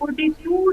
42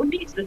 19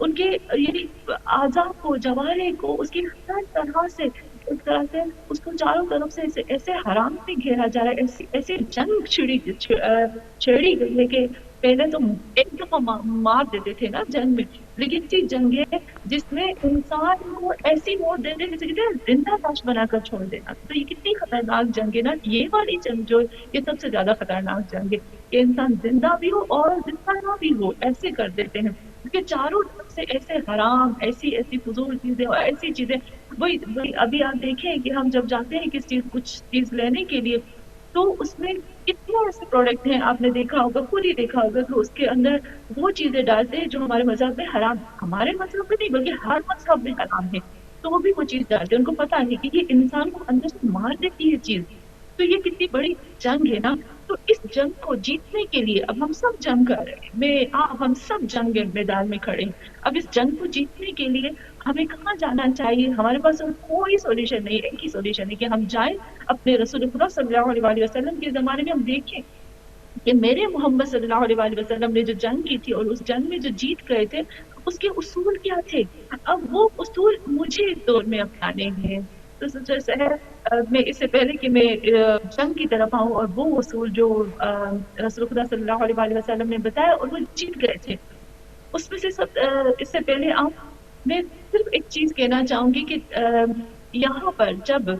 ان کے یعنی اعضاء کو، جوارے کو، اس کی ہر طرح سے اس طرح سے اس کو چاروں طرف سے ایسے حرام سے گھیرا جا رہا ہے، ایسی جنگ چھیڑی گئی ہے کہ پہلے تو ایک دفعہ مار دیتے تھے نا جنگ میں، لیکن یہ جنگیں جس میں انسان کو ایسی موت دے دے جیسے کہتے ہیں زندہ لاش بنا کر چھوڑ دینا، تو یہ کتنی خطرناک جنگ ہے نا، یہ والی جنگ جو یہ سب سے زیادہ خطرناک جنگ ہے کہ انسان زندہ بھی ہو اور زندہ نہ بھی ہو، ایسے کر دیتے ہیں کیونکہ چاروں طرف سے ایسے حرام، ایسی فضول چیزیں اور ایسی چیزیں، وہی ابھی آپ دیکھیں کہ ہم جب جاتے ہیں کچھ چیز لینے کے لیے تو اس میں کتنے ایسے پروڈکٹ ہیں، آپ نے دیکھا ہوگا، خود ہی دیکھا ہوگا کہ اس کے اندر وہ چیزیں ڈالتے ہیں جو ہمارے مذہب میں حرام، ہمارے مذہب میں نہیں بلکہ ہر مذہب میں حرام ہے، تو وہ بھی وہ چیز ڈالتے ہیں، ان کو پتا نہیں کہ یہ انسان کو اندر سے مار دیتی ہے چیز، تو یہ کتنی بڑی جنگ ہے نا۔ تو اس جنگ کو جیتنے کے لیے اب ہم سب جنگ کر رہے ہیں، ہم سب جنگ کے میدان میں کھڑے ہیں، اب اس جنگ کو جیتنے کے لیے ہمیں کہاں جانا چاہیے؟ ہمارے پاس کوئی سولوشن نہیں، ایک ہی سولوشن ہے کہ ہم جائیں اپنے رسول خدا صلی اللہ علیہ وسلم کے زمانے میں، ہم دیکھیں کہ میرے محمد صلی اللہ علیہ وسلم نے جو جنگ کی تھی اور اس جنگ میں جو جیت گئے تھے اس کے اصول کیا تھے، اب وہ اصول مجھے اس دور میں اپنانے ہیں۔ تو سچر سحر میں اس سے پہلے کہ میں جنگ کی طرف آؤں اور وہ اصول جو رسول خدا صلی اللہ علیہ وسلم نے بتایا اور وہ جیت گئے تھے، اس میں سے سب اس سے پہلے آؤں، میں صرف ایک چیز کہنا چاہوں گی کہ یہاں پر جب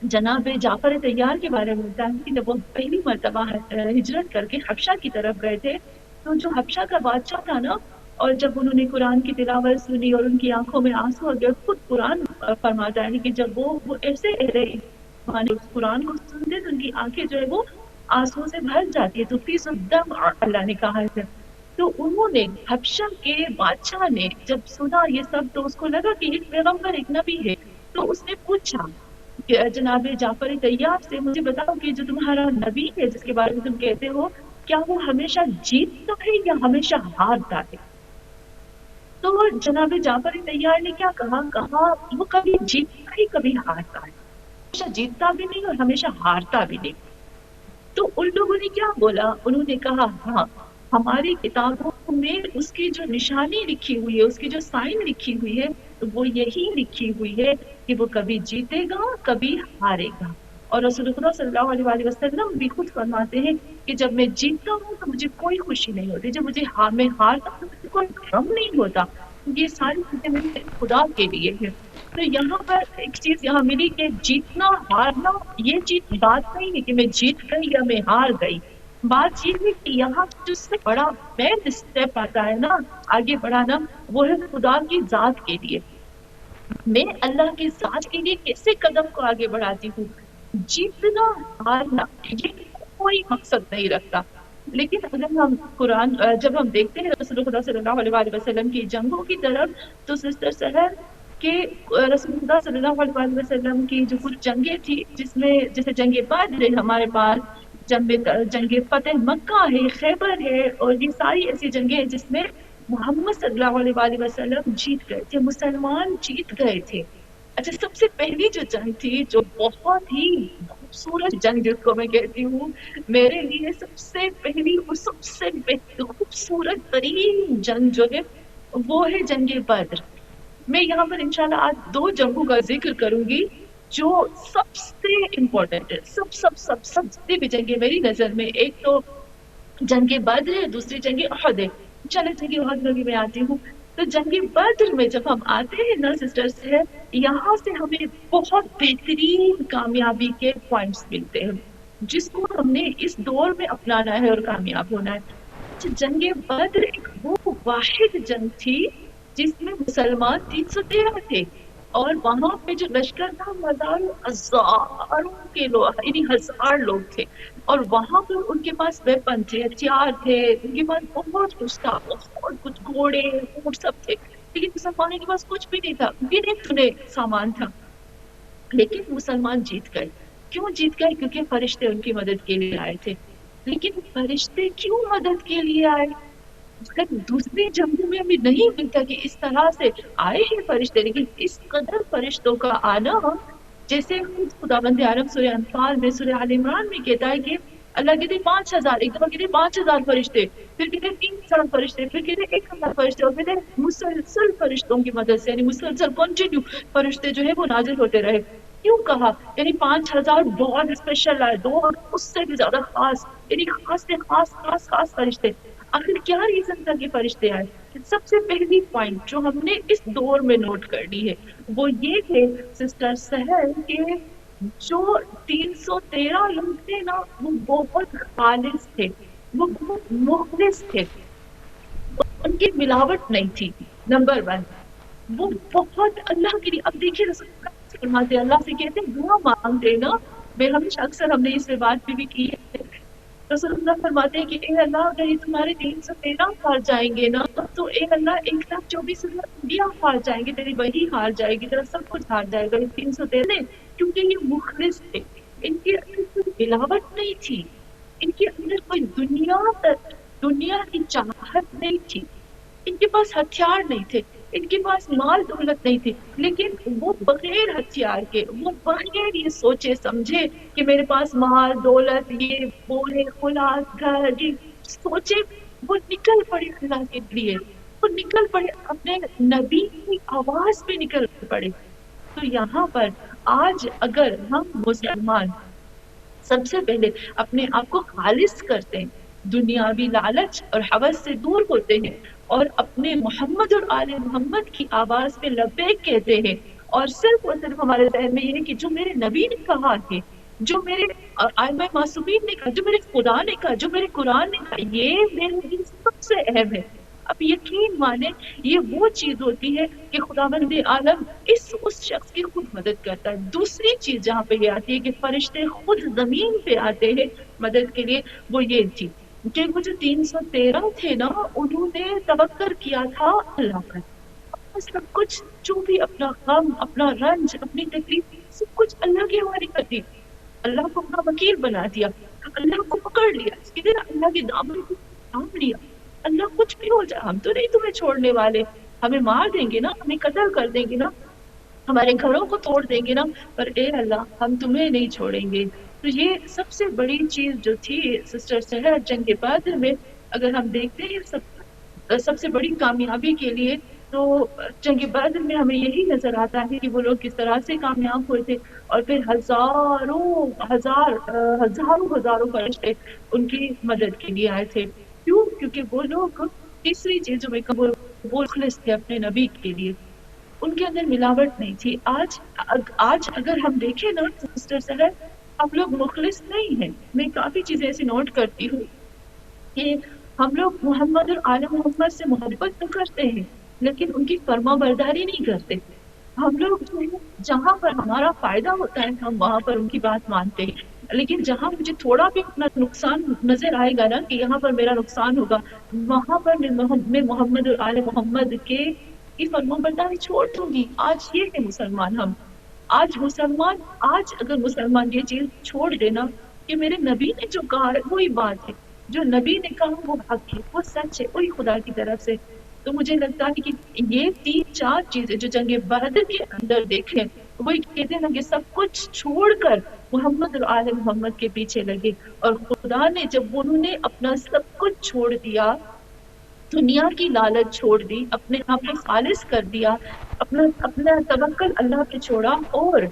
جناب جعفر طیار کے بارے میں بتایا کہ جب وہ پہلی مرتبہ ہجرت کر کے حبشہ کی طرف گئے تھے، تو جو حبشہ کا بادشاہ تھا نا، اور جب انہوں نے قرآن کی تلاوت سنی اور ان کی آنکھوں میں آنسو آ گئے، خود قرآن فرماتا ہے کہ جب وہ ایسے اس قرآن کو سنتے تو ان کی آنکھیں جو ہے وہ آنسو سے بھر جاتی ہے، تو فی الدم اللہ نے کہا ہے۔ تو انہوں نے حبشہ کے بادشاہ نے جب سنا یہ سب تو اس کو لگا کہ ایک پیغمبر ایک نبی ہے، تو اس نے پوچھا کہ جناب جعفر طیار سے مجھے بتاؤ کہ جو تمہارا نبی ہے جس کے بارے میں تم کہتے ہو، کیا وہ ہمیشہ جیتتا ہے یا ہمیشہ ہارتا ہے؟ تو جناب جعفر طیار نے کیا کہا وہ کبھی جیتتا ہی کبھی ہارتا ہے، ہمیشہ جیتتا بھی نہیں اور ہمیشہ ہارتا بھی نہیں۔ تو ان لوگوں نے کیا بولا؟ انہوں نے کہا ہاں، ہماری کتابوں میں اس کی جو نشانی لکھی ہوئی ہے، اس کی جو سائن لکھی ہوئی ہے، وہ یہی لکھی ہوئی ہے کہ وہ کبھی جیتے گا کبھی ہارے گا۔ اور رسول خدا صلی اللہ علیہ وسلم بھی خود فرماتے ہیں کہ جب میں جیتتا ہوں تو مجھے کوئی خوشی نہیں ہوتی، جب میں ہارتا ہوں تو مجھے کوئی غم نہیں ہوتا، یہ ساری چیزیں میرے خدا کے لیے ہیں۔ تو یہاں پر ایک چیز یہاں ملی کہ جیتنا ہارنا یہ چیز بات نہیں ہے کہ میں جیت گئی یا میں ہار گئی، بات یہ ہے کہ یہاں جو سے بڑا مین اسٹیپ آتا ہے نا آگے بڑھانا، وہ ہے خدا کی ذات کے لیے، میں اللہ کی ذات کے لیے کیسے قدم کو آگے بڑھاتی ہوں۔ جیتنا ہارنا یہ کوئی مقصد نہیں رکھتا، لیکن اگر ہم قرآن جب ہم دیکھتے ہیں رسول خدا صلی اللہ علیہ وسلم کی جنگوں کی طرف، تو سسٹر سحر کہ رسول خدا صلی اللہ علیہ وسلم کی جو کچھ جنگیں تھی جس میں جیسے جنگ بدر ہمارے پاس، جنگ فتح مکہ ہے، خیبر ہے، اور یہ ساری ایسی جنگیں ہیں جس میں محمد صلی اللہ علیہ وسلم جیت گئے تھے، مسلمان جیت گئے تھے۔ اچھا، سب سے پہلی جو جنگ تھی جو بہت ہی خوبصورت جنگ جس کو میں کہتی ہوں، میرے لیے سب سے پہلی اور سب سے خوبصورت ترین جنگ جو ہے وہ ہے جنگ بدر۔ میں یہاں پر انشاءاللہ آج 2 جنگوں کا ذکر کروں گی جو سب سے امپورٹنٹ ہے، سب سے بھی جنگیں میری نظر میں، ایک تو جنگ بدر ہے، دوسری جنگ احد ہے۔ چلے جنگ احد میں آتی ہوں۔ تو جنگ بدر میں جب ہم آتے ہیں نا سسٹرز ہے، یہاں سے ہمیں بہت بہترین کامیابی کے پوائنٹس ملتے ہیں جس کو ہم نے اس دور میں اپنانا ہے اور کامیاب ہونا ہے۔ جنگ بدر ایک وہ واحد جنگ تھی جس میں مسلمان 313 تھے، اور وہاں پہ جو لشکر تھا ہزاروں کے لوگ، یعنی 1000 لوگ تھے، اور وہاں پر ان کے پاس ویپن تھے، ہتھیار تھے، ان کے پاس بہت کچھ تھا، بہت کچھ، گھوڑے اونٹ سب تھے، لیکن مسلمانوں کے پاس کچھ بھی نہیں تھا، گنے چنے سامان تھا، لیکن مسلمان جیت گئے۔ کیوں جیت گئے؟ کیونکہ فرشتے ان کی مدد کے لیے آئے تھے۔ لیکن فرشتے کیوں مدد کے لیے آئے؟ دوسری جنگوں میں ہمیں نہیں ملتا کہ اس طرح سے آئے ہیں فرشتے، لیکن اس قدر فرشتوں کا آنا، جیسے خود خداوند عالم سورہ انفال میں، سورہ آل عمران میں کہتا ہے کہ اللہ کہتے 5,000، ایک دفعہ کہتے 5,000 فرشتے، پھر کہتے 3,000 فرشتے، پھر کہتے 1,000 فرشتے، اور کہتے مسلسل فرشتوں کی مدد سے، یعنی مسلسل کنٹینیو فرشتے جو ہے وہ نازل ہوتے رہے. کیوں کہا؟ یعنی 5,000 بہت اسپیشل ہے، دو اس سے بھی زیادہ خاص، یعنی خاص سے خاص خاص خاص فرشتے. آخر کیا ریزن تھا کہ فرشتے آئے؟ سب سے پہلی پوائنٹ جو ہم نے اس دور میں نوٹ کرنی ہے وہ یہ کہ سسٹر سہل کے جو 313 لوگ تھے نا وہ بہت خالص تھے، وہ بہت مخلص تھے، ان کی ملاوٹ نہیں تھی. نمبر ون، وہ بہت اللہ کے لیے. اب دیکھیے رسول اللہ فرماتے ہیں، اللہ سے کہتے ہیں دعا مانگتے نا. میں ہمیشہ اکثر ہم نے اس پہ بات بھی کی ہے. رسول اللہ فرماتے ہیں کہ اے اللہ اگر یہ تمہارے 313 ہار جائیں گے نا تو اے اللہ 1,24,000 انڈیا ہار جائیں گے، تیری وہی ہار جائے گی، تیرا سب کچھ ہار جائے گا. یہ 313 کیونکہ یہ مخلص تھے، ان کے اندر کوئی ملاوٹ نہیں تھی، ان کے اندر کوئی دنیا کی چاہت نہیں تھی، ان کے پاس ہتھیار نہیں تھے، ان کے پاس مال دولت نہیں تھی، لیکن وہ بغیر ہتھیار کے، وہ بغیر یہ سوچے سمجھے کہ میرے پاس مال دولت یہ بولے خلاص گھر یہ سوچے، وہ نکل پڑے اللہ کے لیے، وہ نکل پڑے اپنے نبی کی آواز پہ نکل پڑے. تو یہاں پر آج اگر ہم مسلمان سب سے پہلے اپنے آپ کو خالص کرتے ہیں، دنیاوی لالچ اور حوث سے دور ہوتے ہیں، اور اپنے محمد اور آل محمد کی آواز پہ لبیک کہتے ہیں، اور صرف اور صرف ہمارے ذہن میں یہ ہے کہ جو میرے نبی نے کہا ہے، جو میرے ائمہ معصومین نے کہا، جو میرے خدا نے کہا، جو میرے قرآن نے کہا، یہ میرے لیے سب سے اہم ہے. اب یقین مانیں یہ وہ چیز ہوتی ہے کہ خداوند عالم اس شخص کی خود مدد کرتا ہے. دوسری چیز جہاں پہ یہ آتی ہے کہ فرشتے خود زمین پہ آتے ہیں مدد کے لیے، وہ یہ تھی کہ وہ جو 313 تھے نا انہوں نے توکل کیا تھا اللہ پر. سب کچھ جو بھی اپنا غم، اپنا رنج، اپنی تکلیف سب کچھ اللہ کے حوالے کر دی، اللہ کو اپنا وکیل بنا دیا، اللہ کو پکڑ لیا، اس کی طرح اللہ کے دامن کو تھام لیا. اللہ کچھ بھی ہو جائے ہم تو نہیں تمہیں چھوڑنے والے، ہمیں مار دیں گے نا، ہمیں قتل کر دیں گے نا، ہمارے گھروں کو توڑ دیں گے نا، پر اے اللہ ہم تمہیں نہیں چھوڑیں گے. تو یہ سب سے بڑی چیز جو تھی سسٹر سہر جنگ بدر میں، اگر ہم دیکھتے ہیں سب سے بڑی کامیابی کے لیے تو جنگ بدر میں ہمیں یہی نظر آتا ہے کہ وہ لوگ کس طرح سے کامیاب ہوئے تھے، اور پھر ہزاروں فرشتے ان کی مدد کے لیے آئے تھے. کیوں؟ کیونکہ وہ لوگ تیسری چیزوں میں وہ مخلص تھے اپنے نبی کے لیے، ان کے اندر ملاوٹ نہیں تھی. آج اگر ہم دیکھیں نا سسٹر سہر، ہم لوگ مخلص نہیں ہیں. میں کافی چیزیں ایسی نوٹ کرتی ہوں کہ ہم لوگ محمد اور آل محمد سے محبت تو کرتے ہیں لیکن ان کی فرما برداری نہیں کرتے. ہم لوگ جو ہے جہاں پر ہمارا فائدہ ہوتا ہے ہم وہاں پر ان کی بات مانتے ہیں، لیکن جہاں مجھے تھوڑا بھی اپنا نقصان نظر آئے گا نا کہ یہاں پر میرا نقصان ہوگا، وہاں پر میں محمد اور آل محمد کی فرما برداری چھوڑ دوں گی. آج یہ ہے مسلمان. آج اگر مسلمان یہ چیز چھوڑ دینا کہ میرے نبی نے جو کہا ہے وہی بات ہے، جو نبی نے کہا وہ حق ہے، وہ سچ ہے، وہی خدا کی طرف سے. تو مجھے لگتا ہے کہ یہ 3-4 چیزیں جو جنگ بدر کے اندر دیکھیں، وہی کہتے ہیں کہ سب کچھ چھوڑ کر محمد اور آل محمد کے پیچھے لگے، اور خدا نے جب انہوں نے اپنا سب کچھ چھوڑ دیا، دنیا کی لالچ چھوڑ دی، اپنے آپ کو خالص کر دیا، اپنا توکل اللہ پہ چھوڑا، اور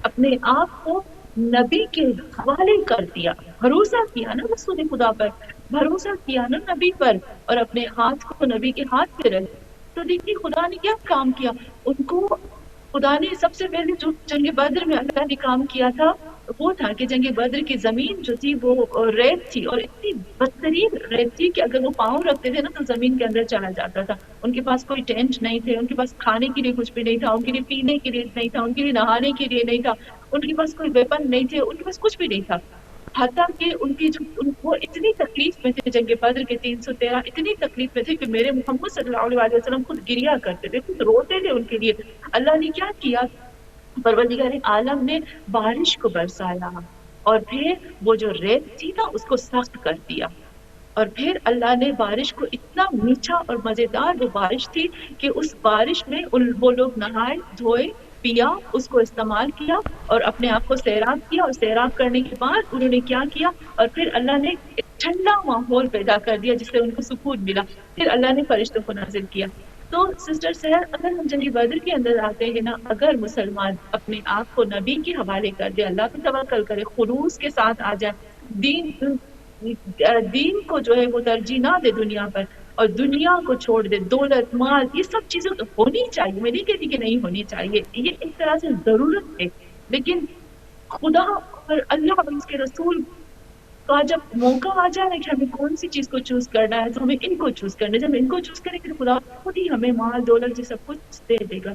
اپنے آپ کو نبی کے حوالے کر دیا، بھروسہ کیا نا رسول خدا پر، بھروسہ کیا نا نبی پر، اور اپنے ہاتھ کو نبی کے ہاتھ پہ رکھ. تو دیکھیے خدا نے کیا کام کیا. ان کو خدا نے سب سے پہلے جو جنگ بدر میں اللہ نے کام کیا تھا وہ تھا کہ جنگ بدر کی زمین جو تھی وہ ریت تھی، اور اتنی بدترین ریت تھی کہ اگر وہ پاؤں رکھتے تھے نا تو زمین کے اندر چلا جاتا تھا. ان کے پاس کوئی ٹینٹ نہیں تھے، ان کے پاس کھانے کے لیے کچھ بھی نہیں تھا، ان کے لیے پینے کے لیے نہیں تھا، ان کے لیے نہانے کے لیے نہیں تھا، ان کے پاس کوئی ویپن نہیں تھے، ان کے پاس کچھ بھی نہیں تھا. حتیٰ کہ وہ اتنی تکلیف میں تھے جنگ بدر کے 313 اتنی تکلیف میں تھے کہ میرے محمد صلی اللہ علیہ وسلم خود گریا کرتے تھے، خود روتے تھے ان کے لیے. اللہ نے کیا کیا؟ پروردگار عالم نے بارش کو برسایا، اور پھر وہ جو ریت تھی نا اس کو سخت کر دیا، اور پھر اللہ نے بارش کو اتنا میٹھا اور مزیدار وہ بارش تھی کہ اس بارش میں وہ لوگ نہائے دھوئے پیا، اس کو استعمال کیا اور اپنے آپ کو سیراب کیا، اور سیراب کرنے کے بعد انہوں نے کیا کیا، اور پھر اللہ نے ایک ٹھنڈا ماحول پیدا کر دیا جس سے ان کو سکون ملا، پھر اللہ نے فرشتوں کو نازل کیا۔ تو سسٹر سحر، اگر ہم جنگ بدر کے اندر آتے ہیں نا، اگر مسلمان اپنے آپ کو نبی کے حوالے کر دے، اللہ پہ توکل کرے، خلوص کے ساتھ آ جائے، دین کو جو ہے وہ ترجیح نہ دے دنیا پر، اور دنیا کو چھوڑ دے، دولت مال یہ سب چیزیں تو ہونی چاہیے، میں نہیں کہتی کہ نہیں ہونی چاہیے، یہ ایک طرح سے ضرورت ہے، لیکن خدا اور اللہ اور اس کے رسول کا جب موقع آ جائے نا کہ ہمیں کون سی چیز کو چوز کرنا ہے، تو ہمیں ان کو چوز کرنا ہے، جب ان کو چوز کریں گے تو خدا خود ہی ہمیں مال دولت یہ سب کچھ دے دے گا۔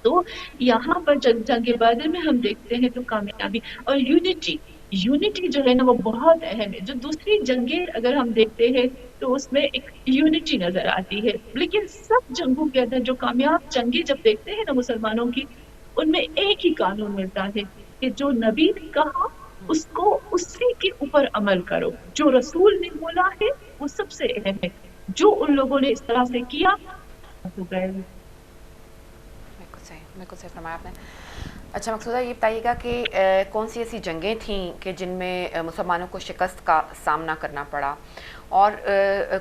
تو یہاں پر جنگ بدر میں ہم دیکھتے ہیں تو کامیابی اور یونٹی جو ہے نا وہ بہت اہم ہے۔ جو دوسری جنگیں اگر ہم دیکھتے ہیں تو اس میں ایک یونٹی نظر آتی ہے، لیکن سب جنگوں کے اندر جو کامیاب جنگیں جب دیکھتے ہیں نا مسلمانوں کی، ان میں ایک ہی قانون ملتا ہے کہ جو نبی نے کہا اس کو اسی کے اوپر عمل کرو، جو رسول نے بولا ہے وہ سب سے اہم ہے، جو ان لوگوں نے اس طرح سے کیا ہو گئے۔ بالکل صحیح فرمایا آپ نے۔ اچھا مقصودہ یہ بتائیے گا کہ کون سی ایسی جنگیں تھیں کہ جن میں مسلمانوں کو شکست کا سامنا کرنا پڑا، اور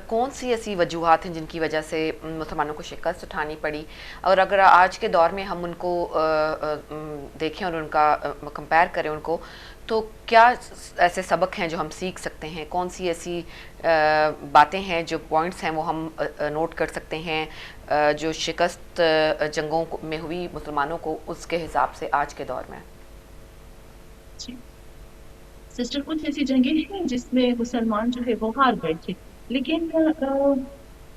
کون سی ایسی وجوہات ہیں جن کی وجہ سے مسلمانوں کو شکست اٹھانی پڑی، اور اگر آج کے دور میں ہم ان کو دیکھیں اور ان کا کمپیئر کریں ان کو، تو کیا ایسے سبق ہیں جو ہم سیکھ سکتے ہیں، کون سی ایسی باتیں ہیں جو پوائنٹس ہیں وہ ہم نوٹ کر سکتے ہیں جو شکست جنگوں میں ہوئی مسلمانوں کو اس کے حساب سے آج کے دور میں؟ جی سسٹر، کچھ ایسی جنگیں ہیں جس میں مسلمان جو ہے وہ ہار گئے تھے، لیکن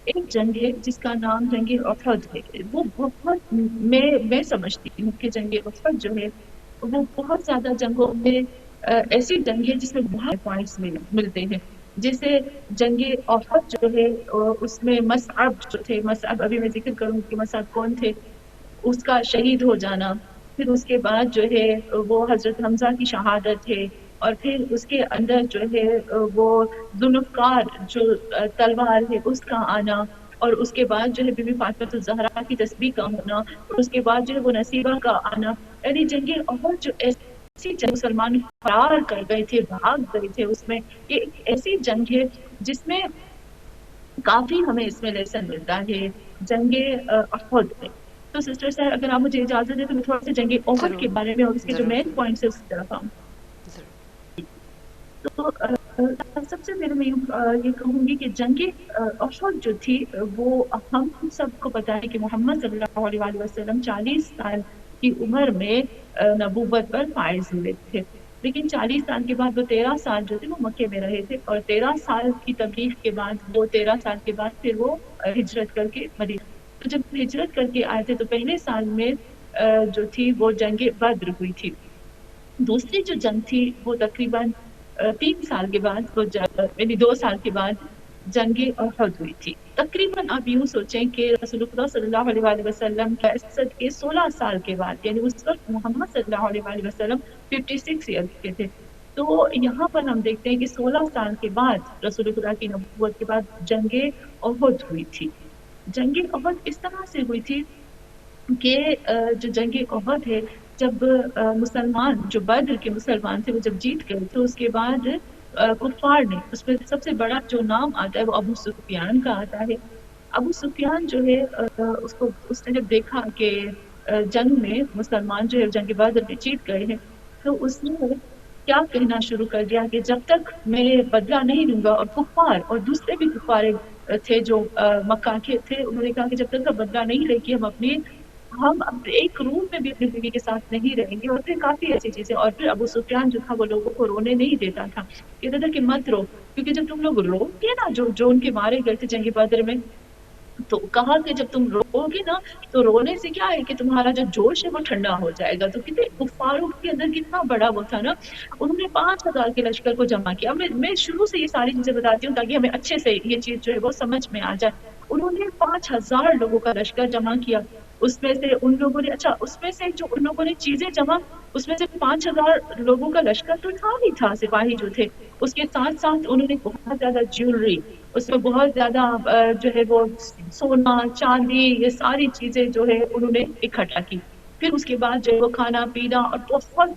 ایک جنگ ہے جس کا نام جنگ احد ہے، وہ بہت میں سمجھتی ہوں کہ جنگ احد جو ہے وہ بہت زیادہ جنگوں میں ایسی جنگ ہے جس میں بہت پوائنٹس ملتے ہیں، جیسے جنگ احد جو ہے اس میں مصعب جو تھے، مصعب ابھی میں ذکر کروں کہ مصعب کون تھے، اس کا شہید ہو جانا، پھر اس کے بعد جو ہے وہ حضرت حمزہ کی شہادت ہے، اور پھر اس کے اندر جو ہے وہ ذوالفقار جو تلوار ہے اس کا آنا، اور اس کے بعد جو ہے بی بی فاطمہ الزہرا کی تسبیح کا ہونا، اور اس کے بعد جو ہے وہ نصیبہ کا آنا، یعنی جنگ احد جو ایسی جنگ مسلمان فرار کر گئے تھے، بھاگ گئے تھے، اس میں یہ ایک ایسی جنگ ہے جس میں کافی ہمیں اس میں لیسن ملتا ہے جنگ احد میں۔ تو سسٹر صاحب اگر آپ مجھے اجازت دیں تو میں تھوڑا سا جنگ احد ضرور کے بارے میں اور اس کے جو ضرور مین ضرور پوائنٹس ہے اس کی طرف آؤں۔ ضرور۔ تو سب سے پہلے میں یہ کہوں گی کہ جنگ احد جو تھی وہ ہم سب کو پتا ہے کہ محمد صلی اللہ علیہ وآلہ وسلم 40 سال کی عمر میں نبوت پر فائز ہوئے تھے، لیکن 40 سال کے بعد وہ 13 سال جو تھے وہ مکے میں رہے تھے، اور 13 سال کی تبلیغ کے بعد وہ 13 سال کے بعد پھر وہ ہجرت کر کے مدینہ، تو جب ہجرت کر کے آئے تھے تو پہلے سال میں جو تھی وہ جنگ بدر ہوئی تھی۔ دوسری جو جنگ تھی وہ تقریباً 3 سال کے بعد وہ یعنی 2 سال کے بعد جنگ احد ہوئی تھی۔ تقریباً آپ یوں سوچیں کہ رسول اللہ صلی اللہ علیہ وآلہ وسلم کے بعثت کے 16 سال کے بعد، یعنی اس وقت محمد صلی اللہ علیہ وآلہ وسلم 56 ایئر کے تھے، تو یہاں پر ہم دیکھتے ہیں کہ 16 سال کے بعد رسول اللہ کی نبوت کے بعد جنگ احد ہوئی تھی۔ جنگ احد اس طرح سے ہوئی تھی کہ جو جنگ احد ہے، جب مسلمان جو بدر کے مسلمان تھے وہ جب جیت گئے تو اس کے بعد کفار نے، اس میں سب سے بڑا جو نام آتا ہے وہ ابو سفیان کا آتا ہے۔ ابو سفیان جو ہے اس نے جب دیکھا کہ جنگ میں مسلمان جو ہے جنگ بدر میں جیت گئے ہیں، تو اس نے کیا کہنا شروع کر دیا کہ جب تک میں بدلہ نہیں لوں گا، اور کفار اور دوسرے بھی کفار تھے جو مکہ کے تھے، انہوں نے کہا کہ جب تک کا بدلہ نہیں لے کے ہم ایک روم میں بھی اپنی بیوی کے ساتھ نہیں رہیں گے، اور پھر کافی ایسی چیزیں، اور پھر ابو سفیان جو تھا وہ لوگوں کو رونے نہیں دیتا تھا، کہتا تھا کہ مت رو، کیونکہ جب تم لوگ رو گے نا، جو ان کے مارے گئے تھے جنگ بدر میں، تو کہا کہ جب تم رو گے نا تو رونے سے کیا ہے کہ تمہارا جو جوش ہے وہ ٹھنڈا ہو جائے گا۔ تو کتنے کفاروں کے اندر کتنا بڑا وہ تھا نا، انہوں نے 5,000 کے لشکر کو جمع کیا۔ میں شروع سے یہ ساری چیزیں بتاتی ہوں تاکہ ہمیں اچھے سے یہ چیز جو ہے وہ سمجھ میں آ جائے۔ انہوں نے 5,000 لوگوں کا لشکر جمع کیا، اس میں سے ان لوگوں نے اس میں سے جو ان لوگوں نے چیزیں جمع، اس میں سے 5,000 لوگوں کا لشکر تو تھا ہی تھا، سپاہی جو تھے، اس کے ساتھ ساتھ انہوں نے بہت زیادہ جیولری، اس میں بہت زیادہ جو ہے وہ سونا چاندی، یہ ساری چیزیں جو ہے انہوں نے اکٹھا کی۔ پھر اس کے بعد جو ہے وہ کھانا پینا اور بہت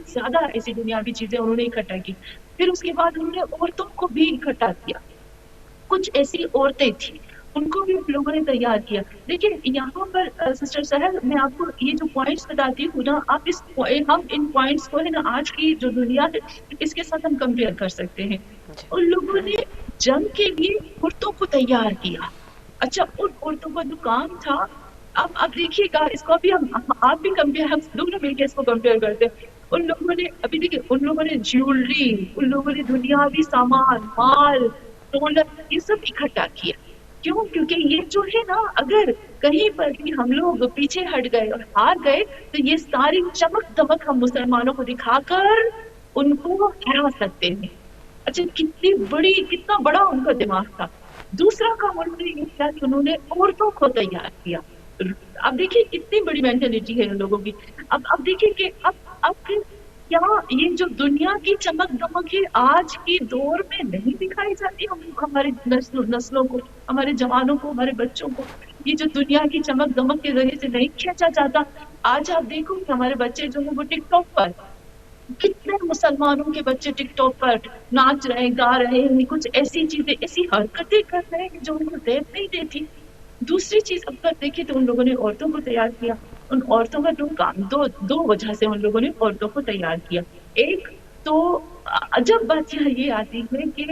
زیادہ ایسی دنیاوی چیزیں انہوں نے اکٹھا کی. پھر اس کے بعد انہوں نے عورتوں کو بھی اکٹھا کیا. کچھ ایسی عورتیں تھیں ان کو بھی لوگوں نے تیار کیا. لیکن یہاں پر سسٹر سہل میں آپ کو یہ جو پوائنٹس بتاتی ہوں نا، آپ ہم ان پوائنٹس کو ہے نا آج کی جو دنیا ہے اس کے ساتھ ہم کمپیئر کر سکتے ہیں. ان لوگوں نے جنگ کے لیے عورتوں کو تیار کیا. اچھا ان عورتوں کا جو کام تھا، اب دیکھیے گا اس کو بھی آپ بھی کمپیئر، ہم دونوں مل کے اس کو کمپیئر کرتے ہیں. ان لوگوں نے ابھی دیکھیے ان لوگوں نے جیولری، ان لوگوں نے دنیاوی سامان، مال، دولت، یہ سب اکٹھا کیا. کیوں؟ کیونکہ یہ جو ہے نا اگر کہیں پر بھی ہم لوگ پیچھے ہٹ گئے اور ہار گئے تو یہ ساری چمک دمک ہم مسلمانوں کو دکھا کر ان کو ہرا سکتے ہیں. اچھا کتنا بڑا ان کا دماغ تھا. دوسرا کام انہوں نے یہ کیا کہ انہوں نے عورتوں کو تیار کیا. اب دیکھیے کتنی بڑی مینٹلٹی ہے ان لوگوں کی. اب دیکھیے کہ اب کیا یہ جو دنیا کی چمک دمک ہے آج کے دور میں نہیں دکھائی جاتی ہماری نسلوں کو، ہمارے جوانوں کو، ہمارے بچوں کو. یہ جو دنیا کی چمک دمک کے ذریعے سے نہیں کھینچا جاتا. آج آپ دیکھو کہ ہمارے بچے جو ہیں وہ ٹک ٹاک پر، کتنے مسلمانوں کے بچے ٹک ٹاک پر ناچ رہے، گا رہے ہیں، کچھ ایسی چیزیں، ایسی حرکتیں کر رہے ہیں جو ان کو دیکھ نہیں دیتی. دوسری چیز اگر دیکھیں تو ان لوگوں نے عورتوں کو تیار کیا. ان عورتوں کا دو وجہ سے ان لوگوں نے عورتوں کو تیار کیا. ایک تو عجب بات یہ آتی ہے کہ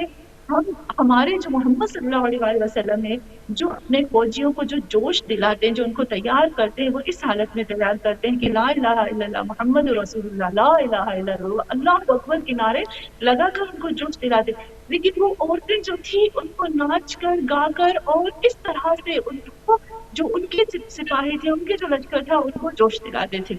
ہمارے جو محمد صلی اللہ علیہ وسلم ہے، جو اپنے فوجیوں کو جو جوش دلاتے ہیں، جو ان کو تیار کرتے ہیں، وہ اس حالت میں تیار کرتے ہیں کہ لا الہ الا اللہ محمد رسول اللہ، لا الہ الا اللہ، اللہ اکبر کنارے لگا کر ان کو جوش دلاتے. لیکن وہ عورتیں جو تھی ان کو ناچ کر، گا کر اور اس طرح سے ان کو جو ان کے سپاہی تھے، ان کے جو لشکر تھا، ان کو جوش دلاتے تھے.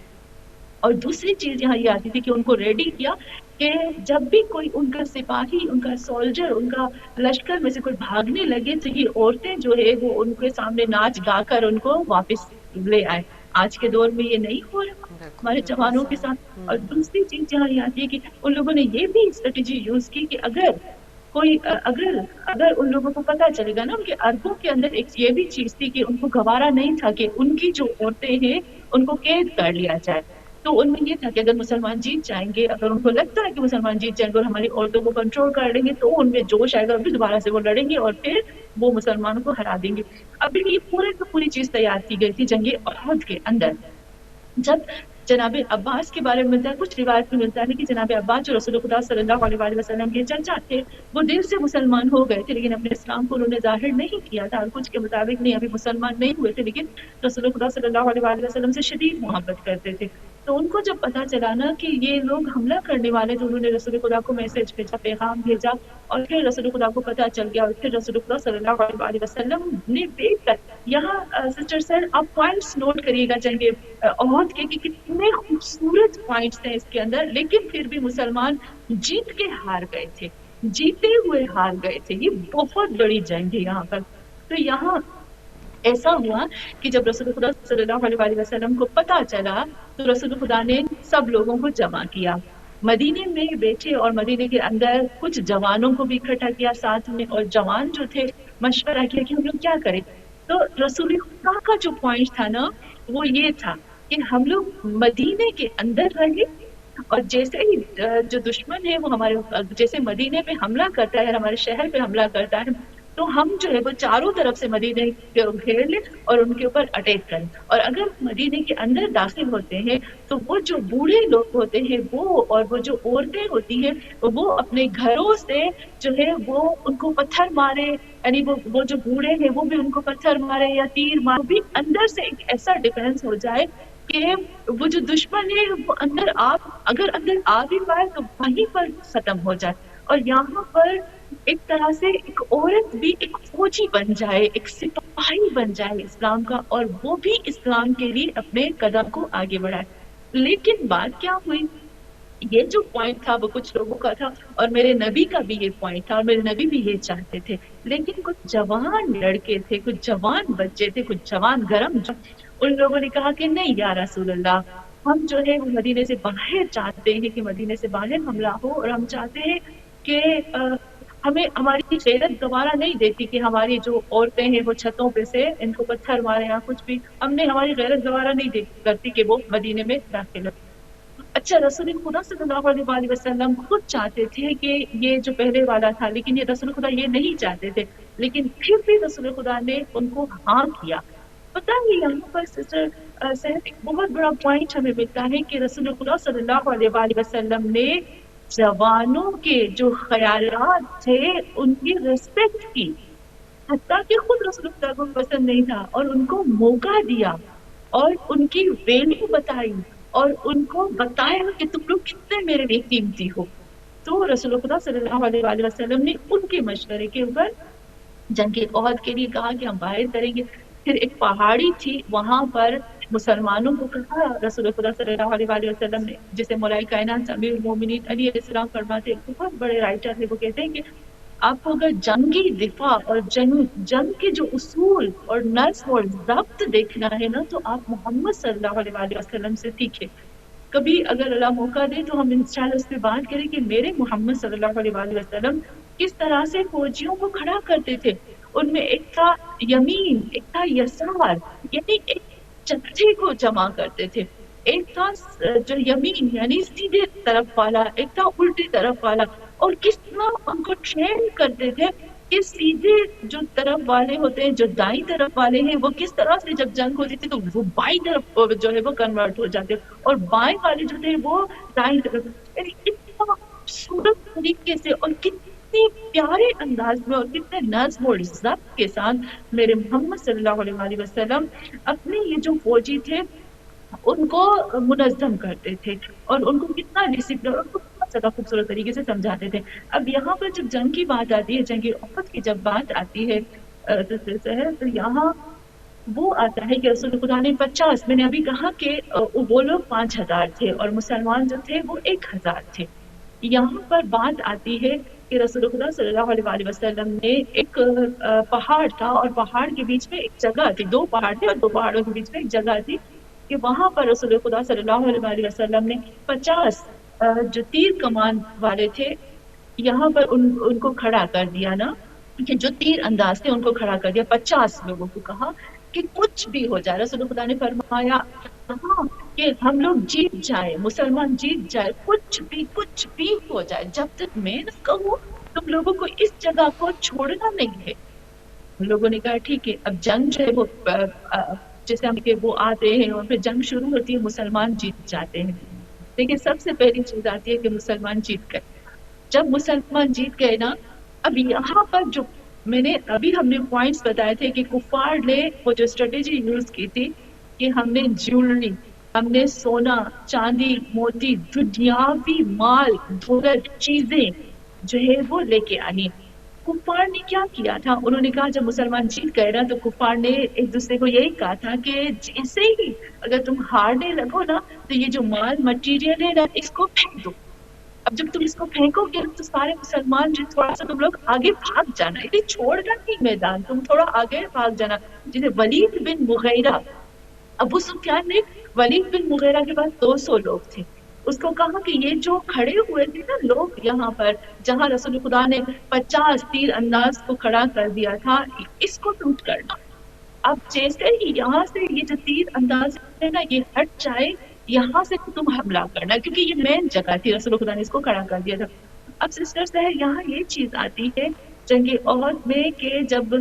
اور دوسری چیز یہاں یہ آتی تھی کہ ان کو ریڈی کیا کہ جب بھی کوئی ان کا سپاہی، ان کا سولجر، ان کا لشکر میں سے کوئی بھاگنے لگے تو یہ عورتیں جو ہے وہ ان کے سامنے ناچ گا کر ان کو واپس لے آئے. آج کے دور میں یہ نہیں ہو رہا ہمارے جوانوں کے ساتھ. اور دوسری چیز یہاں یہ آتی ہے کہ ان لوگوں نے یہ بھی اسٹریٹجی یوز کی کہ اگر ان لوگوں کو پتا چلے گا نا، ان کے عربوں کے اندر ایک یہ بھی چیز تھی کہ ان کو گوارا نہیں تھا کہ ان کی جو عورتیں ہیں ان کو قید کر لیا جائے. تو ان میں یہ تھا کہ اگر مسلمان جیت جائیں گے، اگر ان کو لگتا ہے کہ مسلمان جیت جائیں گے اور ہماری عورتوں کو کنٹرول کر لیں گے تو ان میں جوش آئے گا اور پھر دوبارہ سے وہ لڑیں گے اور پھر وہ مسلمانوں کو ہرا دیں گے. اب یہ پوری چیز تیار کی گئی تھی جنگ احد کے اندر. جب جناب عباس کے بارے میں ملتا ہے، کچھ روایت میں ملتا ہے کہ جناب عباس جو رسول خدا صلی اللہ علیہ وسلم کے چچا تھے، وہ دل سے مسلمان ہو گئے تھے لیکن اپنے اسلام کو انہوں نے ظاہر نہیں کیا تھا. اور کچھ کے مطابق نہیں، ابھی مسلمان نہیں ہوئے تھے لیکن رسول خدا صلی اللہ علیہ وسلم سے شدید محبت کرتے تھے. تو ان کو جب پتا چلا نا کہ یہ لوگ حملہ کرنے والے، تو انہوں نے رسول خدا کو میسج بھیجا، پیغام بھیجا. اور پھر رسول خدا کو پتا چل گیا اور پھر رسول خدا صلی اللہ علیہ وسلم نے دیکھ کر، یہاں سسٹر سر آپ پوائنٹس نوٹ کریے گا جنگ احد کے کہ کتنے خوبصورت پوائنٹس ہیں اس کے اندر. لیکن پھر بھی مسلمان جیت کے ہار گئے تھے، جیتے ہوئے ہار گئے تھے. یہ بہت بڑی جنگ ہے یہاں پر. تو یہاں ایسا ہوا کہ جب رسول خدا صلی اللہ علیہ وسلم کو پتا چلا تو رسول خدا نے سب لوگوں کو جمع کیا، مدینے میں بیٹھے اور مدینے کے اندر کچھ جوانوں کو بھی اکٹھا کیا ساتھ میں. اور جوان جو تھے مشورہ کیا کہ ہم لوگ کیا کریں. تو رسول خدا کا جو پوائنٹ تھا نا وہ یہ تھا کہ ہم لوگ مدینے کے اندر رہیں اور جیسے ہی جو دشمن ہے وہ ہمارے جیسے مدینے پہ حملہ کرتا ہے، ہمارے شہر پہ حملہ کرتا ہے، تو ہم جو ہے وہ چاروں طرف سے مدینے کو گھیر لیں اور ان کے اوپر اٹیک کریں. اور اگر مدینے کے اندر داخل ہوتے ہیں تو وہ جو بوڑھے لوگ ہوتے ہیں وہ جو عورتیں ہوتی ہیں وہ اپنے گھروں سے جو ہے وہ ان کو پتھر مارے، یعنی وہ جو بوڑھے ہیں وہ بھی ان کو پتھر مارے یا تیر مارے، بھی اندر سے ایک ایسا ڈیفینس ہو جائے کہ وہ جو دشمن ہے وہ اگر اندر آ بھی پائے تو وہیں پر ختم ہو جائے. اور یہاں پر ایک طرح سے ایک عورت بھی ایک فوجی بن جائے، ایک سپاہی بن جائے اسلام کا، اور وہ بھی اسلام کے لیے اپنے قدم کو آگے بڑھائے. لیکن بات کیا ہوئی، یہ جو پوائنٹ تھا وہ کچھ لوگوں کا تھا اور میرے نبی کا بھی یہ پوائنٹ تھا اور میرے نبی بھی یہ چاہتے تھے. لیکن کچھ جوان لڑکے تھے، کچھ جوان بچے تھے، کچھ جوان گرم، ان لوگوں نے کہا کہ نہیں یا رسول اللہ، ہم جو ہے وہ مدینے سے باہر چاہتے ہیں کہ مدینے سے باہر حملہ ہو، اور ہم چاہتے ہیں کہ ہمیں ہماری غیرت گوارا نہیں دیتی کہ ہماری جو عورتیں ہیں وہ چھتوں پہ سے ان کو پتھر مارے یا کچھ بھی، ہماری غیرت گوارا نہیں کرتی کہ وہ مدینے میں داخل ہو۔ اچھا، رسول خدا صلی اللہ علیہ وآلہ وسلم خود چاہتے تھے کہ یہ جو پہلے والا تھا، لیکن یہ رسول خدا یہ نہیں چاہتے تھے، لیکن پھر بھی رسول خدا نے ان کو ہاں کیا۔ پتہ ہے یہاں پر سسٹر صاحب ایک بہت بڑا پوائنٹ ہمیں ملتا ہے کہ رسول خدا صلی اللہ علیہ وآلہ وسلم نے جوانوں کے جو خیالات تھے ان کی ریسپیکٹ کی، حتیٰ کہ خود رسول خدا کو پسند نہیں تھا اور ان کو موقع دیا اور ان کی ویلیو بتائی اور ان کو بتایا کہ تم لوگ کتنے میرے لیے قیمتی ہو۔ تو رسول خدا صلی اللہ علیہ وآلہ وسلم نے ان کے مشورے کے اوپر جنگ احد کے لیے کہا کہ ہم باہر کریں گے۔ پھر ایک پہاڑی تھی، وہاں پر مسلمانوں کو کہا رسول خدا صلی اللہ علیہ وآلہ وسلم نے، جسے مولا کائنات امیر المومنین علی علیہ السلام فرماتے ہیں، بہت بڑے رائٹر ہیں، وہ کہتے ہیں کہ آپ کو اگر جنگی دفاع اور جنگ کے جو اصول اور نظم اور ضبط دیکھنا ہے نا، تو آپ محمد صلی اللہ علیہ وآلہ وسلم سے سیکھیں۔ کبھی اگر اللہ موقع دے تو ہم انشاءاللہ اس پہ بات کریں کہ میرے محمد صلی اللہ علیہ وآلہ وسلم کس طرح سے فوجیوں کو کھڑا کرتے تھے۔ ان میں ایک تھا یمین، ایک تھا یسار، یعنی ایک جتھے کو جمع کرتے تھے۔ ایک تھا جو یمین یعنی سیدھے طرف والا، ایک تھا الٹی طرف والا، اور کس طرح ان کو ٹرین کرتے تھے کہ سیدھے جو طرف والے ہوتے ہیں، جو دائیں طرف والے ہیں، وہ کس طرح سے جب جنگ ہوتی تھی تو وہ بائیں طرف جو ہے وہ کنورٹ ہو جاتے، اور بائیں والے جو تھے وہ دائیں طرف، یعنی اتنا خوبصورت طریقے سے اور کتنے پیارے انداز میں اور کتنے نظم اور ضبط کے ساتھ میرے محمد صلی اللہ علیہ وآلہ وسلم اپنے یہ جو فوجی تھے ان کو منظم کرتے تھے اور ان کو کتنا ڈسپلن اور بہت زیادہ خوبصورت طریقے سے سمجھاتے تھے۔ اب یہاں پر جب جنگ کی بات آتی ہے، جنگ احد کی جب بات آتی ہے تو یہاں وہ آتا ہے کہ رسول خدا نے 50، میں نے ابھی کہا کہ وہ لوگ 5000 تھے اور مسلمان جو تھے وہ 1000 تھے۔ یہاں پر بات آتی ہے کہ رسول خدا صلی اللہ علیہ وآلہ وسلم نے ایک پہاڑ تھا اور پہاڑ کے بیچ میں ایک جگہ تھی، 2 پہاڑ تھے اور 2 پہاڑوں کے بیچ میں ایک جگہ تھی کہ وہاں پر رسول خدا صلی اللہ علیہ وآلہ وسلم نے 50 جو تیر کمان والے تھے یہاں پر ان کو کھڑا کر دیا نا، کہ جو تیر انداز تھے ان کو کھڑا کر دیا، 50 لوگوں کو کہا کہ کچھ بھی ہو جائے، رسول خدا نے فرمایا ہاں کہ ہم لوگ جیت جائیں، مسلمان جیت جائے، کچھ بھی ہو جائے، جب تک میں نہ کہوں تم لوگوں کو اس جگہ کو چھوڑنا نہیں ہے۔ لوگوں نے کہا ٹھیک ہے۔ اب جنگ جو ہے وہ جیسے ہم کہ وہ آتے ہیں اور پھر جنگ شروع ہوتی ہے، مسلمان جیت جاتے ہیں، لیکن سب سے پہلی چیز آتی ہے کہ مسلمان جیت گئے۔ جب مسلمان جیت گئے نا، اب یہاں پر جو ہم نے پوائنٹس بتائے تھے کہ کفار نے وہ جو اسٹریٹجی یوز کی تھی کہ ہم نے جیولری، ہم نے سونا چاندی موتی دنیاوی مال دولت چیزیں جو ہے وہ لے کے آنی۔ کفار نے کیا کیا تھا، انہوں نے کہا جب مسلمان جیت گئے نا تو کفار نے ایک دوسرے کو یہی کہا تھا کہ جیسے ہی اگر تم ہارنے لگو نا تو یہ جو مال مٹیریل ہے نا اس کو پھینک دو۔ اب جب تم اس کو پھینکو گے تو سارے مسلمان جو تھوڑا سا تم لوگ آگے بھاگ جانا، یہ چھوڑنا نہیں میدان، تم تھوڑا آگے بھاگ جانا۔ جیسے ولید بن مغیرہ، ابو سفیان نے ولید بن مغیرہ کے پاس 200 لوگ تھے، اس کو کہا کہ یہ جو کھڑے ہوئے تھے نا لوگ یہاں پر جہاں رسول خدا نے 50 تیر انداز کو کھڑا کر دیا تھا، اس کو ٹوٹ کرنا۔ اب جیسے ہی یہاں سے یہ جو تیر انداز ہے نا یہ ہٹ جائے، یہاں سے تم حملہ کرنا، کیونکہ یہ مین جگہ تھی، رسول خدا نے اس کو کھڑا کر دیا تھا۔ اب سسٹر صاحب یہاں یہ چیز آتی ہے جنگ احد میں کہ جب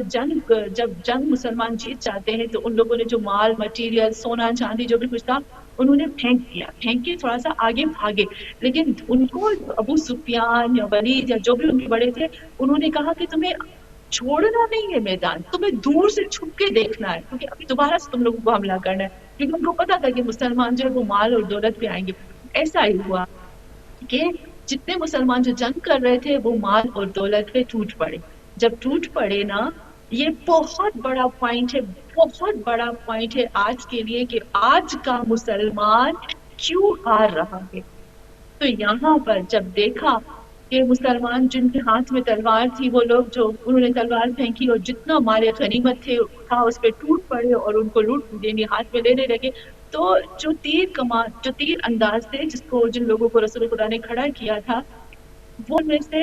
جنگ مسلمان جیت جاتے ہیں تو ان لوگوں نے جو مال مٹیریل سونا چاندی جو بھی کچھ تھا انہوں نے پھینک دیا، پھینک کے تھوڑا سا آگے بھاگے، لیکن ان کو ابو سفیان یا ولید یا جو بھی ان کے بڑے تھے انہوں نے کہا کہ تمہیں چھوڑنا نہیں ہے میدان، تمہیں دور سے چھپ کے دیکھنا ہے، کیونکہ ابھی دوبارہ سے تم لوگوں کو حملہ کرنا ہے، کیونکہ ان کو پتا تھا کہ مسلمان جو ہے وہ مال اور دولت پہ آئیں گے۔ ایسا ہی ہوا کہ جتنے مسلمان جو جنگ کر رہے تھے وہ مال اور دولت پہ ٹوٹ پڑے۔ جب ٹوٹ پڑے نا، یہ بہت بڑا پوائنٹ ہے، بہت بڑا پوائنٹ ہے آج کے لیے کہ آج کا مسلمان کیوں ہار رہا ہے۔ تو یہاں پر جب دیکھا کہ مسلمان جن کے ہاتھ میں تلوار تھی وہ لوگ جو انہوں نے تلوار پھینکی اور جتنا مال غنیمت تھا اس پہ ٹوٹ پڑے اور ان کو لوٹ دینی ہاتھ میں لینے لگے، تو جو تیر انداز تھے جن لوگوں کو رسول خدا نے کھڑا کیا تھا وہ میں سے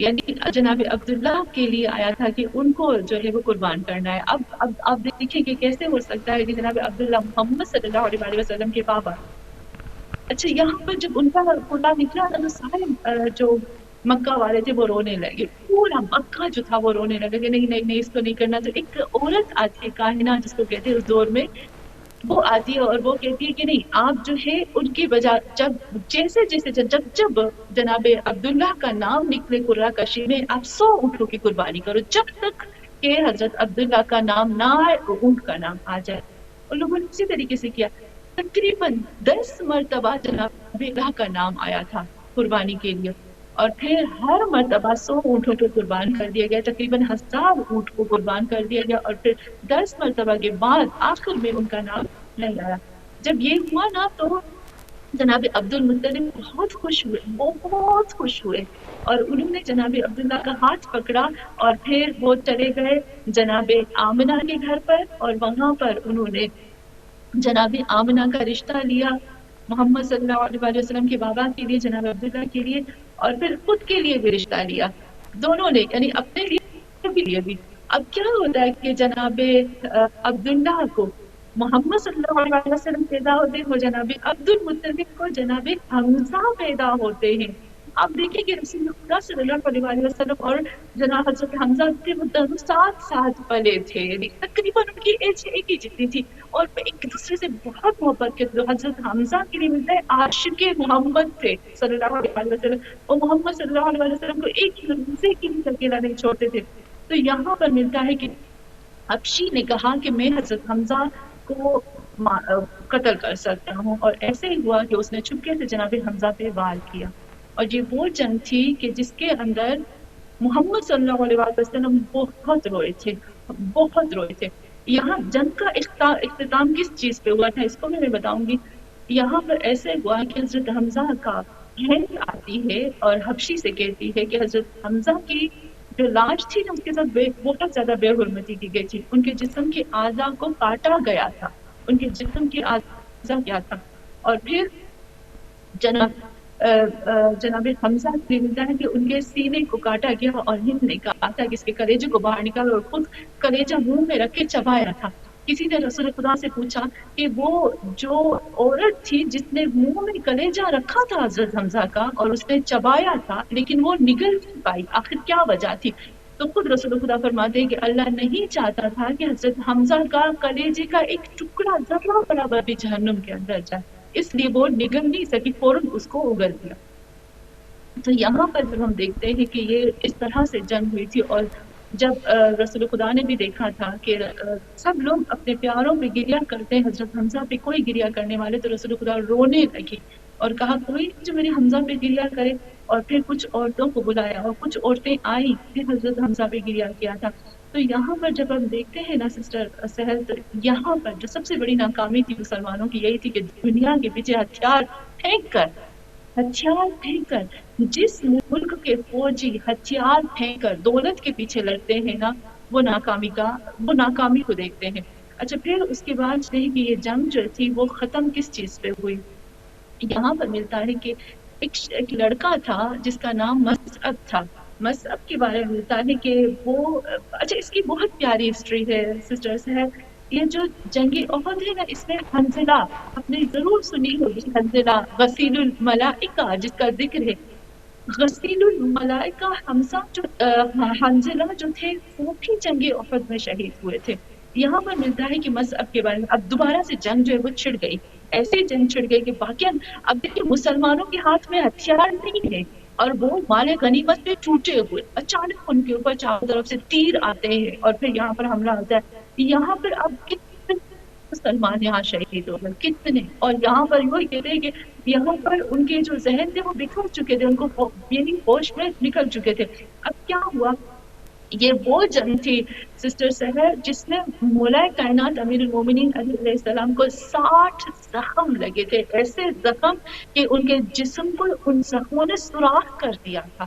یعنی جناب عبداللہ کے لیے آیا تھا کہ ان کو جو ہے وہ قربان کرنا ہے. اب آپ دیکھیں کہ کیسے ہو سکتا ہے کہ جناب عبداللہ محمد صلی اللہ علیہ وسلم کے بابا. اچھا یہاں پر جب ان کا قربان نکلا تو سارے جو مکہ والے تھے وہ رونے لگے, پورا مکہ جو تھا وہ رونے لگا کہ نہیں نہیں نہیں اس کو نہیں کرنا. تو ایک عورت آتی ہے کاہنہ جس کو کہتے ہیں اس دور میں, وہ آتی ہے اور وہ کہتی ہے کہ نہیں آپ جو ہے ان کی بجائے جب جناب عبداللہ کا نام نکلے قرہ کشی میں آپ 100 اونٹوں کی قربانی کرو, جب تک کہ حضرت عبداللہ کا نام نہ آئے اونٹ کا نام آ جائے. ان لوگوں نے اسی طریقے سے کیا. تقریباً 10 مرتبہ جناب اللہ کا نام آیا تھا قربانی کے لیے, اور پھر ہر مرتبہ 100 اونٹوں کو قربان کر دیا گیا, تقریباً 1000 اونٹ کو قربان کر دیا گیا, اور پھر 10 مرتبہ کے بعد آخر میں ان کا نام نہیں آیا. جب یہ ہوا نا تو جناب عبد المطلب بہت خوش ہوئے, اور انہوں نے جناب عبداللہ کا ہاتھ پکڑا اور پھر وہ چلے گئے جناب آمنہ کے گھر پر, اور وہاں پر انہوں نے جناب آمنہ کا رشتہ لیا محمد صلی اللہ علیہ وسلم کے بابا کے لیے, جناب عبداللہ کے لیے, اور پھر خود کے لیے بھی رشتہ لیا دونوں نے, یعنی اپنے لیے بھی. اب کیا ہوتا ہے کہ جناب عبداللہ کو محمد صلی اللہ علیہ وسلم پیدا ہوتے ہیں, وہ جناب عبد المطلب کو جناب حمزہ پیدا ہوتے ہیں. آپ دیکھیں کہ رسول اللہ صلی اللہ علیہ وسلم اور جناب حضرت حمزہ تھے, وہ دونوں ساتھ پلے تھے, یعنی تقریباً ان کی ایج ایک ہی جتنی تھی, اور ایک دوسرے سے بہت محبت کرتے. حضرت حمزہ کے لیے ملتا ہے عاشق محمد تھے صلی اللہ علیہ وسلم, اور محمد صلی اللہ علیہ وسلم کو ایک لمحے کے لیے اکیلا نہیں چھوڑتے تھے. تو یہاں پر ملتا ہے کہ حبشی نے کہا کہ میں حضرت حمزہ کو قتل کر سکتا ہوں, اور ایسے ہی ہوا کہ اس نے چھپکے سے جناب حمزہ پہ وار کیا. اور یہ وہ جنگ تھی کہ جس کے اندر محمد صلی اللہ علیہ وسلم بہت روئے تھے. یہاں جنگ کا اختتام کس چیز پہ ہوا تھا اس کو میں بتاؤں گی. یہاں پر ایسے ہوا کہ حضرت حمزہ کا بہن آتی ہے اور حبشی سے کہتی ہے کہ حضرت حمزہ کی جو لاش تھی نا اس کے ساتھ بہت زیادہ بے حرمتی کی گئی تھی, ان کے جسم کے اعضاء کو کاٹا گیا تھا, ان کے جسم کے اعضاء کیا تھا. اور پھر جناب حمزہ سے ملتا ہے کہ ان کے سینے کو کاٹا گیا, اور ہند نے کہا تھا کہ اس کے کلیجے کو باہر نکالا, اور خود کلیجہ منہ میں رکھ کے چبایا تھا. کسی نے رسول خدا سے پوچھا کہ وہ جو عورت تھی جس نے منہ میں کلیجہ رکھا تھا حضرت حمزہ کا اور اس نے چبایا تھا لیکن وہ نگل نہیں پائی, آخر کیا وجہ تھی؟ تو خود رسول خدا فرماتے ہیں کہ اللہ نہیں چاہتا تھا کہ حضرت حمزہ کا کلیجے کا ایک ٹکڑا ذرہ برابر بھی جہنم کے اندر جائے, اس لیے وہ نگل نہیں سکی, فوراً اس کو اگل دیا. تو یہاں پر جب ہم دیکھتے ہیں کہ یہ اس طرح سے جنگ ہوئی تھی, اور جب رسول خدا نے بھی دیکھا تھا کہ سب لوگ اپنے پیاروں پہ گریا کرتے ہیں, حضرت حمزہ پہ کوئی گریا کرنے والے, تو رسول خدا رونے لگی اور کہا کوئی جو میرے حمزہ پہ گریا کرے. اور پھر کچھ عورتوں کو بلایا اور کچھ عورتیں آئیں, پھر حضرت حمزہ پہ گریا کیا تھا. تو یہاں پر جب ہم دیکھتے ہیں نا سسٹر سہل, تو یہاں پر جو سب سے بڑی ناکامی تھی مسلمانوں کی یہی تھی کہ دنیا کے پیچھے ہتھیار پھینک کر جس ملک کے فوجی ہتھیار پھینک کر دولت کے پیچھے لڑتے ہیں نا, وہ ناکامی کو دیکھتے ہیں. اچھا پھر اس کے بعد نہیں کہ یہ جنگ جو تھی وہ ختم کس چیز پہ ہوئی. یہاں پر ملتا ہے کہ ایک لڑکا تھا جس کا نام مصعب تھا. مصعب کے بارے میں ملتا ہے کہ وہ, اچھا اس کی بہت پیاری ہسٹری ہے سسٹرز ہے. یہ جو جنگ احد ہے نا, اس میں حنظلہ آپ نے ضرور سنی ہوگی, حنظلہ غسیل الملائکہ جس کا ذکر ہے. غسیل الملائکہ حمزہ حنظلہ جو تھے وہ بھی جنگ احد میں شہید ہوئے تھے. یہاں پر ملتا ہے کہ مصعب کے بارے میں اب دوبارہ سے جنگ جو ہے وہ چھڑ گئی, ایسے جنگ چھڑ گئی کہ باقی اب دیکھیں مسلمانوں کے ہاتھ میں ہتھیار نہیں ہے اور وہ مال غنیمت پہ ٹوٹے ہوئے, اچانک ان کے اوپر چاروں طرف سے تیر آتے ہیں اور پھر یہاں پر حملہ ہوتا ہے. یہاں پر اب کتنے مسلمان یہاں شہید ہو گئے, کتنے, اور یہاں پر وہی کہتے ہیں کہ یہاں پر ان کے جو ذہن تھے وہ بکھر چکے تھے, ان کو یعنی ہوش میں نکل چکے تھے. اب کیا ہوا, یہ وہ جنگ تھی سسٹر سحر جس میں مولا کائنات امیر المومنین علیہ السلام کو 60 زخم لگے تھے, ایسے زخم کہ ان کے جسم کو ان زخموں نے سوراخ کر دیا تھا.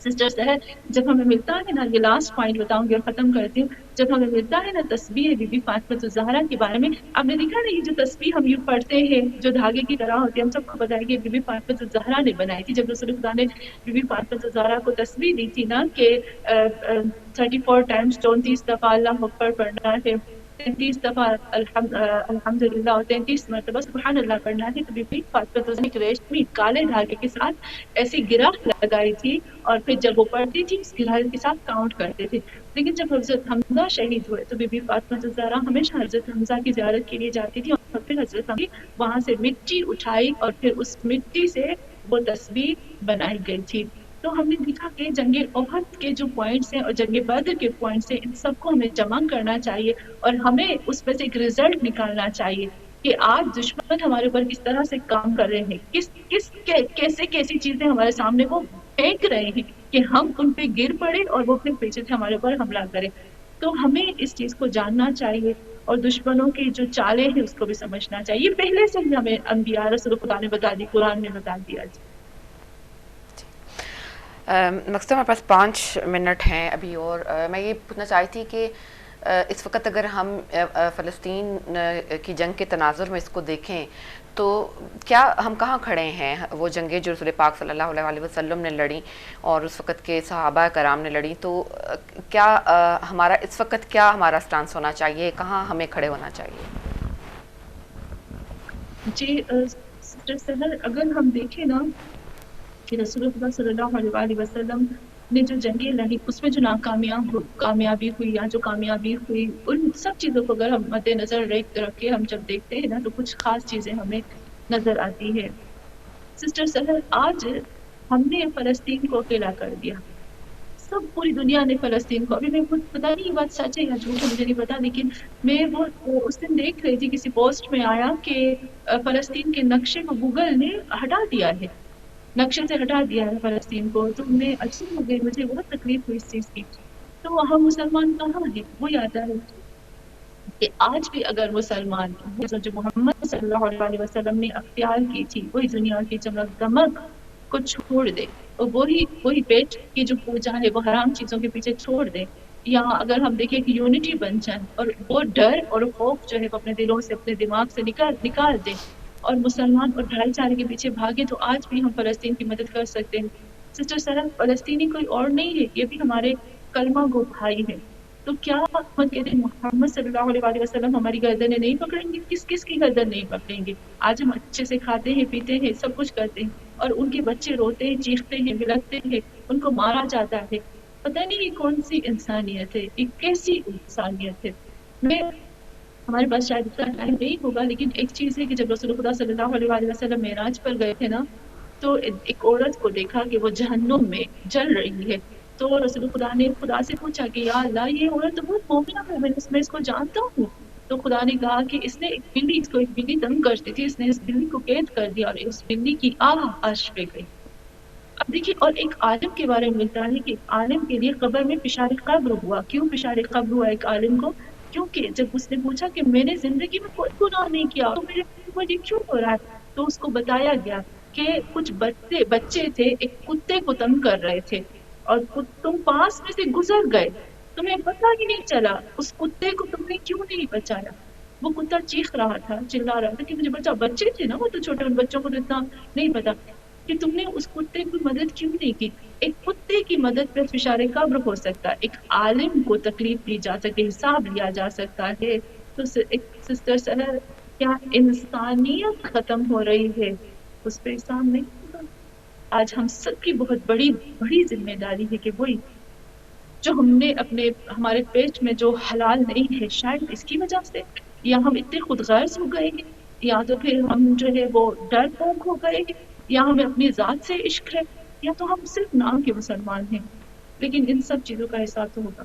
سسٹر سہر، جب ہمیں ملتا ہے نا، یہ لاسٹ پوائنٹ بتاؤں گی اور ختم کرتی ہوں، جب ہمیں ملتا ہے نا تسبیح بی بی فاطمہ الزہرا کے بارے میں، آپ نے دیکھا نا یہ جو تسبیح ہم یوں پڑھتے ہیں جو دھاگے کی طرح ہوتی ہے، ہم سب کو پتہ ہے کہ بی بی فاطمہ الزہرا نے بنائی تھی. جب رسول خدا نے بی بی فاطمہ الزہرا کو تسبیح دی تھی نا کہ 34 ٹائمز 34 دفعہ اللہ اکبر پڑھنا ہے، 33 دفعہ الحمدللہ اور 33 مرتبہ سبحان اللہ پڑھنا ہے، تو بی بی فاطمہ الزہرا نے ایک ریشمی کالے دھاگے کے ساتھ ایسی گرہ لگائی تھی، اور پھر جب وہ پڑھتی تھی اس گرہ کے ساتھ کاؤنٹ کرتے تھے. لیکن جب حضرت حمزہ شہید ہوئے تو بی بی فاطمہ الزہرا ہمیشہ حضرت حمزہ کی زیارت کے لیے جاتی تھی، اور پھر حضرت حمزہ وہاں سے مٹی اٹھائی اور پھر اس مٹی سے وہ تسبیح بنائی گئی تھی. تو ہم نے دیکھا کہ جنگ احد کے جو پوائنٹس ہیں اور جنگ بدر کے پوائنٹس ہیں، ان سب کو ہمیں جمع کرنا چاہیے اور ہمیں اس میں سے ایک رزلٹ نکالنا چاہیے کہ آج دشمن ہمارے اوپر کس طرح سے کام کر رہے ہیں، کیسے کیسی چیزیں ہمارے سامنے وہ پھینک رہے ہیں کہ ہم ان پہ گر پڑے اور وہ پھر پیچھے سے ہمارے اوپر حملہ کرے. تو ہمیں اس چیز کو جاننا چاہیے اور دشمنوں کی جو چالیں ہیں اس کو بھی سمجھنا چاہیے. یہ پہلے سے ہی ہمیں انبیاء رسول خدا نے بتا دی، قرآن نے بتا دیا. مقصد ہمارے پاس 5 منٹ ہیں ابھی، اور میں یہ پوچھنا چاہتی تھی کہ اس وقت اگر ہم فلسطین کی جنگ کے تناظر میں اس کو دیکھیں تو کیا ہم کہاں کھڑے ہیں؟ وہ جنگیں جو رسول پاک صلی اللہ علیہ وسلم نے لڑیں اور اس وقت کے صحابہ کرام نے لڑیں، تو کیا ہمارا اس وقت کیا ہمارا سٹانس ہونا چاہیے، کہاں ہمیں کھڑے ہونا چاہیے؟ جی سسٹر سہر، اگر ہم دیکھیں نا کہ رسول اللہ صلی اللہ علیہ وسلم نے جو جنگیں لڑی اس میں جو کامیابی ہوئی یا جو کامیابی ہوئی، ان سب چیزوں کو اگر ہم مد نظر رکھ کے ہم جب دیکھتے ہیں نا تو کچھ خاص چیزیں ہمیں نظر آتی ہے. سسٹر سہر، آج ہم نے فلسطین کو اکیلا کر دیا، سب پوری دنیا نے فلسطین کو، ابھی میں خود پتا نہیں یہ بات سچ ہے یا جھوٹ ہے مجھے نہیں پتا، لیکن میں وہ اس دن دیکھ رہی تھی کسی پوسٹ میں آیا کہ فلسطین کے نقشے کو گوگل نے ہٹا دیا ہے، نقشے سے ہٹا دیا ہے فلسطین کو. تو میں عجیب ہو گئی، مجھے بہت تکلیف ہوئی اس چیز کی. تو ہم مسلمان کہاں ہیں؟ وہی آتا ہے کہ آج بھی اگر مسلمان جو محمد صلی اللہ علیہ وسلم نے اختیار کی تھی وہی دنیا کی چمک دمک کو چھوڑ دے اور وہی پیٹ کی جو پوجا ہے وہ حرام چیزوں کے پیچھے چھوڑ دے، یا اگر ہم دیکھیں کہ یونٹی بن جائے اور وہ ڈر اور خوف جو ہے وہ اپنے دلوں سے اپنے دماغ سے نکال دے اور مسلمان اور بھائی چارے کے پیچھے بھاگے، تو آج بھی ہم فلسطین کی مدد کر سکتے ہیں. سسٹر سرا، فلسطینی کوئی اور نہیں ہے، یہ بھی ہمارے کلمہ گو بھائی ہیں. تو کیا ہم کہتے ہیں محمد صلی اللہ علیہ وسلم ہماری گردنیں نہیں پکڑیں گے؟ کس کی گردن نہیں پکڑیں گے؟ آج ہم اچھے سے کھاتے ہیں، پیتے ہیں، سب کچھ کرتے ہیں، اور ان کے بچے روتے ہیں، چیختے ہیں، بلکتے ہیں، ان کو مارا جاتا ہے. پتہ نہیں یہ کون سی انسانیت ہے، یہ کیسی انسانیت ہے. میں ہمارے پاس شاید اتنا ٹائم نہیں ہوگا، لیکن ایک چیز ہے کہ جب رسول خدا صلی اللہ علیہ وسلم معراج پر گئے تھے نا، تو ایک عورت کو دیکھا کہ وہ جہنم میں جل رہی ہے. تو رسول خدا نے خدا سے پوچھا کہ یا اللہ، یہ عورت تو بہت مومنہ ہے، میں اس کو جانتا ہوں. تو خدا نے کہا کہ اس نے ایک بلی تنگ کرتی تھی، اس نے اس بلی کو قید کر دیا اور اس بلی کی آہ عرش پہ گئی. اب دیکھیے، اور ایک عالم کے بارے میں ملتا ہے کہ عالم کے لیے قبر میں فشار قبر ہوا. کیوں فشار قبر ہوا ایک عالم کو؟ کیونکہ جب اس نے پوچھا کہ میں نے زندگی میں کوئی گناہ نہیں کیا تو میرے اوپر یہ کیوں ہو رہا ہے، تو اس کو بتایا گیا کہ کچھ بچے تھے ایک کتے کو تنگ کر رہے تھے اور تم پاس میں سے گزر گئے، تمہیں پتہ ہی نہیں چلا، اس کتے کو تم نے کیوں نہیں بچایا. وہ کتا چیخ رہا تھا، چلا رہا تھا کہ مجھے بچا. بچے تھے نا وہ، تو چھوٹے بچوں کو تو اتنا نہیں پتا کہ تم نے اس کتے کی مدد کیوں نہیں کی. ایک کتے کی مدد پہ فشار قبر ہو سکتا ہے، ایک عالم کو تکلیف دی جا سکتی، حساب لیا جا سکتا ہے. تو ایک سسٹر سہر، کیا انسانیت ختم ہو رہی ہے؟ اس پہ حساب نہیں ہوگا. آج ہم سب کی بہت بڑی ذمہ داری ہے کہ وہی جو ہم نے ہمارے پیٹ میں جو حلال نہیں ہے، شاید اس کی وجہ سے، یا ہم اتنے خود غرض ہو گئے ہیں، یا تو پھر ہم جو ہے وہ ڈر پوک ہو گئے ہیں، یا ہمیں اپنی ذات سے عشق ہے، یا تو ہم صرف نام کے مسلمان ہیں. لیکن ان سب چیزوں کا حساب تو ہوگا.